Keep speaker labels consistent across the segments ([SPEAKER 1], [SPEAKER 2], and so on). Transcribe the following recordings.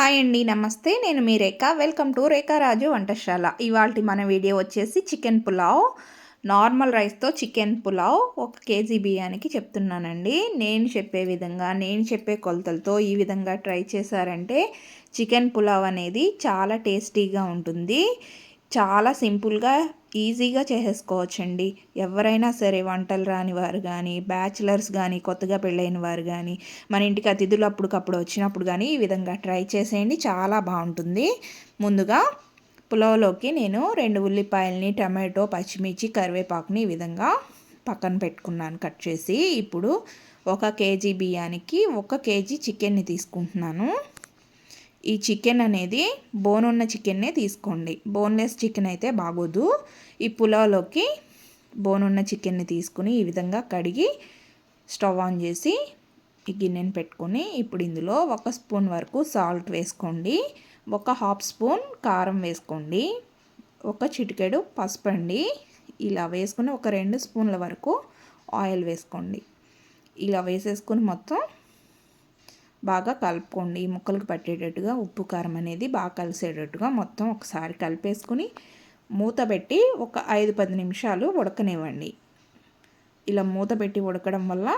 [SPEAKER 1] Hi అండి, నమస్తే. నేను మీ రేఖ. వెల్కమ్ టు రేఖా రాజు వంటశాల. ఇవాల్టి మన వీడియో వచ్చేసి చికెన్ పులావ్, నార్మల్ రైస్తో చికెన్ పులావ్ 1 కేజీ బియ్యానికి చెప్తున్నానండి. నేను చెప్పే విధంగా, నేను చెప్పే కొలతలతో ఈ విధంగా ట్రై చేశారంటే చికెన్ పులావ్ అనేది చాలా టేస్టీగా ఉంటుంది. చాలా సింపుల్గా, ఈజీగా చేసేసుకోవచ్చండి. ఎవరైనా సరే, వంటలు రాని వారు కానీ, బ్యాచిలర్స్ కానీ, కొత్తగా పెళ్ళైన వారు కానీ, మన ఇంటికి అతిథులు అప్పటికప్పుడు వచ్చినప్పుడు కానీ ఈ విధంగా ట్రై చేసేయండి, చాలా బాగుంటుంది. ముందుగా పులావ్లోకి నేను 2 ఉల్లిపాయలని, టమాటో, పచ్చిమిర్చి, కరివేపాకుని ఈ విధంగా పక్కన పెట్టుకున్నాను కట్ చేసి. ఇప్పుడు 1 కేజీ బియ్యానికి 1 కేజీ చికెన్ని తీసుకుంటున్నాను. ఈ చికెన్ అనేది బోన్ ఉన్న చికెన్నే తీసుకోండి, బోన్లెస్ చికెన్ అయితే బాగోదు. ఈ పులావ్లోకి బోన్ ఉన్న చికెన్ని తీసుకుని ఈ విధంగా కడిగి స్టవ్ ఆన్ చేసి ఈ గిన్నెని పెట్టుకొని ఇప్పుడు ఇందులో 1 స్పూన్ వరకు సాల్ట్ వేసుకోండి, 1/2 స్పూన్ కారం వేసుకోండి, 1 చిటికెడు పసుపు అండి. ఇలా వేసుకుని 2 స్పూన్ల వరకు ఆయిల్ వేసుకోండి. ఇలా వేసేసుకొని మొత్తం బాగా కలుపుకోండి. ఈ ముక్కలకు పట్టేటట్టుగా ఉప్పు కారం అనేది బాగా కలిసేటట్టుగా మొత్తం ఒకసారి కలిపేసుకుని మూత పెట్టి ఒక 5-10 నిమిషాలు ఉడకనివ్వండి. ఇలా మూత పెట్టి ఉడకడం వల్ల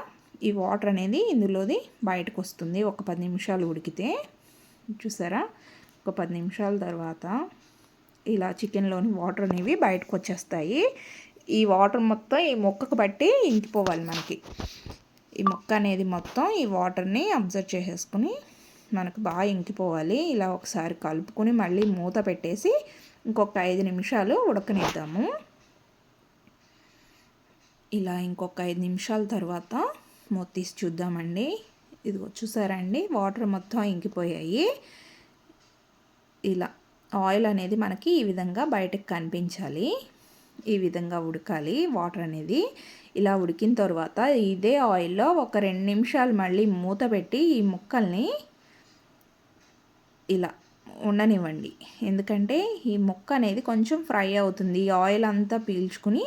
[SPEAKER 1] ఈ వాటర్ అనేది ఇందులోది బయటకు వస్తుంది. ఒక 10 నిమిషాలు ఉడికితే చూసారా, ఒక 10 నిమిషాల తర్వాత ఇలా చికెన్లోని వాటర్ అనేవి బయటకు వచ్చేస్తాయి. ఈ వాటర్ మొత్తం ఈ ముక్కకు బట్టి ఇంకిపోవాలి. మనకి ఈ ముక్క అనేది మొత్తం ఈ వాటర్ని అబ్జర్వ్ చేసేసుకుని మనకు బాగా ఇంకిపోవాలి. ఇలా ఒకసారి కలుపుకొని మళ్ళీ మూత పెట్టేసి ఇంకొక 5 నిమిషాలు ఉడకనిద్దాము. ఇలా ఇంకొక 5 నిమిషాల తర్వాత మూత తీసి చూద్దామండి. ఇదిగో చూసారా అండి, వాటర్ మొత్తం ఇంకిపోయాయి. ఇలా ఆయిల్ అనేది మనకి ఈ విధంగా బయటకు కనిపించాలి. ఈ విధంగా ఉడకాలి వాటర్ అనేది. ఇలా ఉడికిన తర్వాత ఇదే ఆయిల్లో ఒక 2 నిమిషాలు మళ్ళీ మూత పెట్టి ఈ ముక్కల్ని ఇలా ఉండనివ్వండి. ఎందుకంటే ఈ ముక్క అనేది కొంచెం ఫ్రై అవుతుంది. ఈ ఆయిల్ అంతా పీల్చుకుని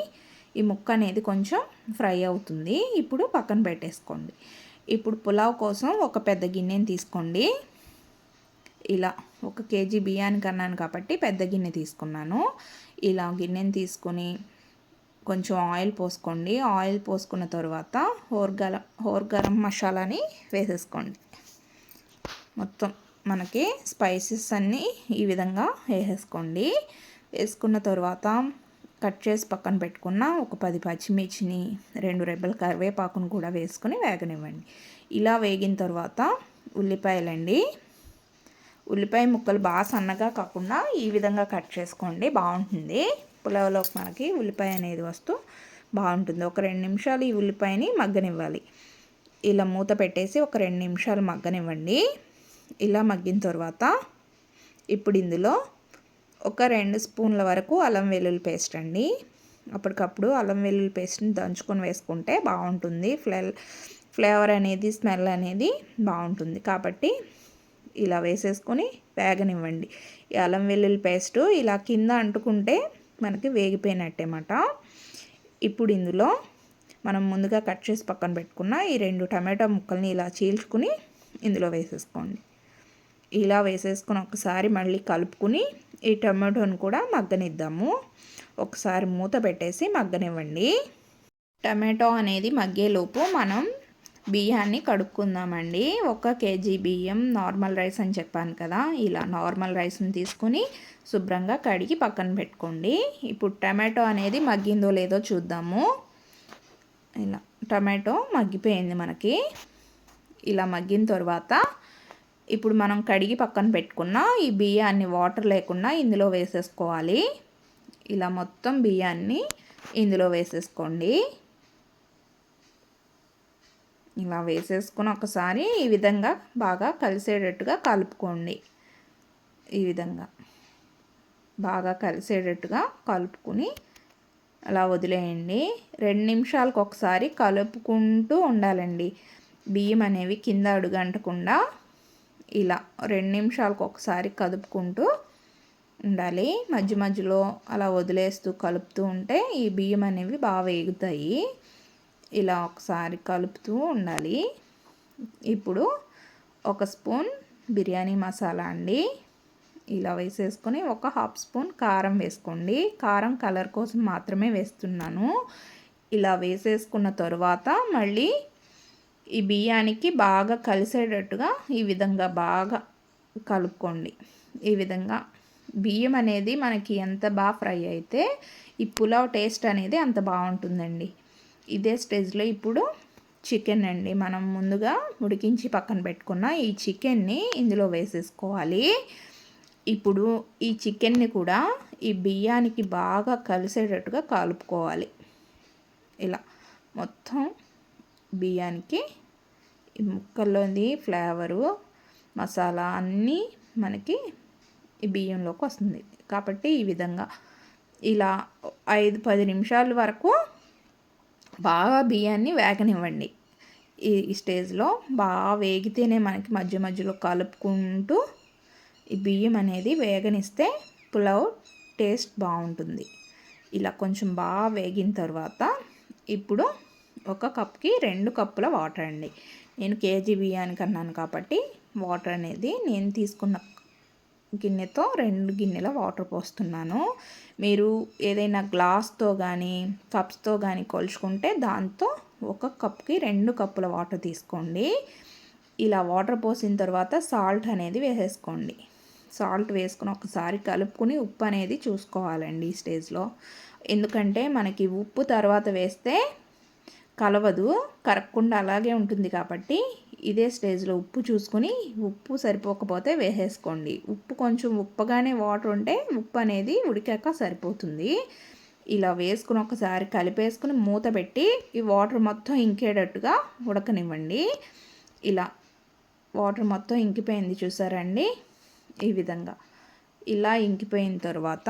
[SPEAKER 1] ఈ ముక్క అనేది కొంచెం ఫ్రై అవుతుంది. ఇప్పుడు పక్కన పెట్టేసుకోండి. ఇప్పుడు పులావ్ కోసం ఒక పెద్ద గిన్నెని తీసుకోండి. ఇలా 1 కేజీ బియ్యానికి అన్నాను కాబట్టి పెద్ద గిన్నె తీసుకున్నాను. ఇలా గిన్నెని తీసుకొని కొంచెం ఆయిల్ పోసుకోండి. ఆయిల్ పోసుకున్న తర్వాత హోర్ గరం మసాలాని వేసేసుకోండి. మొత్తం మనకి స్పైసెస్ అన్నీ ఈ విధంగా వేసేసుకోండి. వేసుకున్న తర్వాత కట్ చేసి పక్కన పెట్టుకున్న ఒక 10 పచ్చిమిర్చిని, 2 రెబ్బల కరివేపాకును కూడా వేసుకొని వేగనివ్వండి. ఇలా వేగిన తర్వాత ఉల్లిపాయలండి, ఉల్లిపాయ ముక్కలు బాగా సన్నగా కాకుండా ఈ విధంగా కట్ చేసుకోండి, బాగుంటుంది. పులావ్లోకి మనకి ఉల్లిపాయ అనేది వస్తూ బాగుంటుంది. ఒక 2 నిమిషాలు ఈ ఉల్లిపాయని మగ్గనివ్వాలి. ఇలా మూత పెట్టేసి ఒక 2 నిమిషాలు మగ్గనివ్వండి. ఇలా మగ్గిన తర్వాత ఇప్పుడు ఇందులో ఒక 2 స్పూన్ల వరకు అల్లం వెల్లుల్లి పేస్ట్ అండి. అప్పటికప్పుడు అల్లం వెల్లుల్లి పేస్ట్ని దంచుకొని వేసుకుంటే బాగుంటుంది. ఫ్లేవర్ అనేది, స్మెల్ అనేది బాగుంటుంది. కాబట్టి ఇలా వేసేసుకొని వేగనివ్వండి. ఈ అల్లం వెల్లుల్లి పేస్టు ఇలా కింద అంటుకుంటే మనకి వేగిపోయినట్టేమాట. ఇప్పుడు ఇందులో మనం ముందుగా కట్ చేసి పక్కన పెట్టుకున్న ఈ 2 టమాటా ముక్కల్ని ఇలా చీల్చుకుని ఇందులో వేసేసుకోండి. ఇలా వేసేసుకుని ఒకసారి మళ్ళీ కలుపుకుని ఈ టమాటోని కూడా మగ్గనిద్దాము. ఒకసారి మూత పెట్టేసి మగ్గనివ్వండి. టమాటో అనేది మగ్గేలోపు మనం బియ్యాన్ని కడుక్కుందామండి. 1 కేజీ బియ్యం నార్మల్ రైస్ అని చెప్పాను కదా, ఇలా నార్మల్ రైస్ని తీసుకుని శుభ్రంగా కడిగి పక్కన పెట్టుకోండి. ఇప్పుడు టమాటో అనేది మగ్గిందో లేదో చూద్దాము. ఇలా టమాటో మగ్గిపోయింది మనకి. ఇలా మగ్గిన తర్వాత ఇప్పుడు మనం కడిగి పక్కన పెట్టుకున్న ఈ బియ్యాన్ని వాటర్ లేకుండా ఇందులో వేసేసుకోవాలి. ఇలా మొత్తం బియ్యాన్ని ఇందులో వేసేసుకోండి. ఇలా వేసేసుకుని ఒకసారి ఈ విధంగా బాగా కలిసేటట్టుగా కలుపుకోండి. ఈ విధంగా బాగా కలిసేటట్టుగా కలుపుకుని అలా వదిలేయండి. 2 నిమిషాలకు ఒకసారి కలుపుకుంటూ ఉండాలండి. బియ్యం అనేవి కింద అడుగంటకుండా ఇలా 2 నిమిషాలకు ఒకసారి కదుపుకుంటూ ఉండాలి. మధ్య మధ్యలో అలా వదిలేస్తూ కలుపుతూ ఉంటే ఈ బియ్యం అనేవి బాగా వేగుతాయి. ఇలా ఒకసారి కలుపుతూ ఉండాలి. ఇప్పుడు 1 స్పూన్ బిర్యానీ మసాలా అండి. ఇలా వేసేసుకొని ఒక హాఫ్ స్పూన్ కారం వేసుకోండి. కారం కలర్ కోసం మాత్రమే వేస్తున్నాను. ఇలా వేసేసుకున్న తరువాత మళ్ళీ ఈ బియ్యానికి బాగా కలిసేటట్టుగా ఈ విధంగా బాగా కలుపుకోండి. ఈ విధంగా బియ్యం అనేది మనకి ఎంత బాగా ఫ్రై అయితే ఈ పులావ్ టేస్ట్ అనేది అంత బాగుంటుందండి. ఇదే స్టేజ్లో ఇప్పుడు చికెన్ అండి, మనం ముందుగా ఉడికించి పక్కన పెట్టుకున్న ఈ చికెన్ని ఇందులో వేసేసుకోవాలి. ఇప్పుడు ఈ చికెన్ని కూడా ఈ బియ్యానికి బాగా కలిసేటట్టుగా కలుపుకోవాలి. ఇలా మొత్తం బియ్యానికి ఈ ముక్కల్లోని ఫ్లేవరు మసాలా అన్నీ మనకి ఈ బియ్యంలోకి వస్తుంది. కాబట్టి ఈ విధంగా ఇలా 5-10 నిమిషాల వరకు బాగా బియ్యాన్ని వేగనివ్వండి. ఈ స్టేజ్లో బాగా వేగితేనే మనకి మధ్య మధ్యలో కలుపుకుంటూ ఈ బియ్యం అనేది వేగనిస్తే పులావ్ టేస్ట్ బాగుంటుంది. ఇలా కొంచెం బాగా వేగిన తర్వాత ఇప్పుడు ఒక కప్కి 2 కప్పుల వాటర్ అండి. నేను కేజీ బియ్యానికి అన్నాను కాబట్టి వాటర్ అనేది నేను తీసుకున్న గిన్నెతో 2 గిన్నెల వాటర్ పోస్తున్నాను. మీరు ఏదైనా గ్లాస్తో కానీ కప్స్తో కానీ కొలుచుకుంటే దాంతో ఒక కప్కి 2 కప్పుల వాటర్ తీసుకోండి. ఇలా వాటర్ పోసిన తర్వాత సాల్ట్ అనేది వేసేసుకోండి. సాల్ట్ వేసుకుని ఒకసారి కలుపుకుని ఉప్పు అనేది చూసుకోవాలండి ఈ స్టేజ్లో. ఎందుకంటే మనకి ఉప్పు తర్వాత వేస్తే కలవదు, కరగకుండా అలాగే ఉంటుంది. కాబట్టి ఇదే స్టేజ్లో ఉప్పు చూసుకుని ఉప్పు సరిపోకపోతే వేసేసుకోండి. ఉప్పు కొంచెం ఉప్పగానే వాటర్ ఉంటే ఉప్పు అనేది ఉడికాక సరిపోతుంది. ఇలా వేసుకుని ఒకసారి కలిపేసుకుని మూత పెట్టి ఈ వాటర్ మొత్తం ఇంకేటట్టుగా ఉడకనివ్వండి. ఇలా వాటర్ మొత్తం ఇంకిపోయింది చూసారండి. ఈ విధంగా ఇలా ఇంకిపోయిన తర్వాత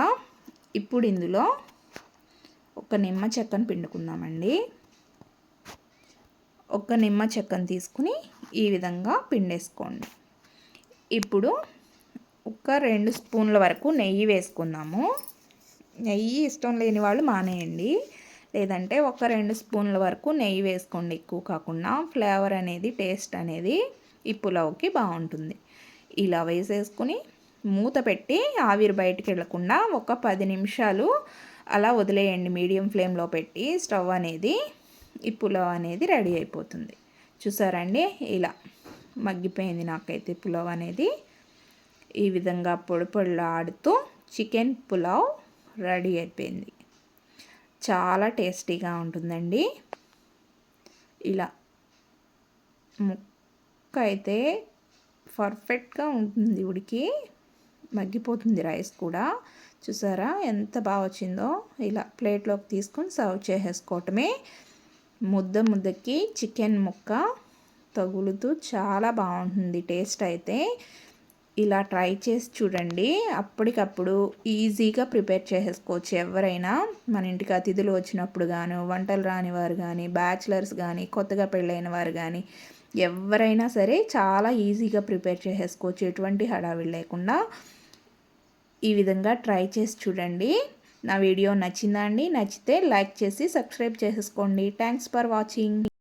[SPEAKER 1] ఇప్పుడు ఇందులో ఒక నిమ్మ చెక్కను పిండుకుందామండి. ఒక నిమ్మ చెక్కను తీసుకుని ఈ విధంగా పిండేసుకోండి. ఇప్పుడు ఒక 2 స్పూన్ల వరకు నెయ్యి వేసుకుందాము. నెయ్యి ఇష్టం లేని వాళ్ళు మానేయండి, లేదంటే ఒక 2 స్పూన్ల వరకు నెయ్యి వేసుకోండి. ఎక్కువ కాకుండా ఫ్లేవర్ అనేది టేస్ట్ అనేది ఈ పులావ్కి బాగుంటుంది. ఇలా వేసేసుకుని మూత పెట్టి ఆవిరి బయటికి వెళ్ళకుండా ఒక 10 నిమిషాలు అలా వదిలేయండి. మీడియం ఫ్లేమ్లో పెట్టి స్టవ్ అనేది ఈ పులావ్ అనేది రెడీ అయిపోతుంది. చూసారండి, ఇలా మగ్గిపోయింది నాకైతే పులావ్ అనేది. ఈ విధంగా పొడి పొడిలాడుతూ చికెన్ పులావ్ రెడీ అయిపోయింది. చాలా టేస్టీగా ఉంటుందండి. ఇలా ముక్క అయితే పర్ఫెక్ట్గా ఉంటుంది, ఉడికి మగ్గిపోతుంది రైస్ కూడా. చూసారా ఎంత బాగా వచ్చిందో. ఇలా ప్లేట్లోకి తీసుకొని సర్వ్ చేసేసుకోవటమే. ముద్దకి చికెన్ ముక్క తగులుతూ చాలా బాగుంటుంది టేస్ట్ అయితే. ఇలా ట్రై చేసి చూడండి. అప్పటికప్పుడు ఈజీగా ప్రిపేర్ చేసేసుకోవచ్చు. ఎవరైనా మన ఇంటికి అతిథులు వచ్చినప్పుడు గాను, వంటలు రాని వారు కానీ, బ్యాచిలర్స్ కానీ, కొత్తగా పెళ్ళైన వారు కానీ ఎవరైనా సరే చాలా ఈజీగా ప్రిపేర్ చేసేసుకోవచ్చు, ఎటువంటి హడావిడి లేకుండా. ఈ విధంగా ట్రై చేసి చూడండి. నా వీడియో నచ్చిందా అండి? నచ్చితే లైక్ చేసి సబ్స్క్రైబ్ చేసేసుకోండి. Thanks for watching.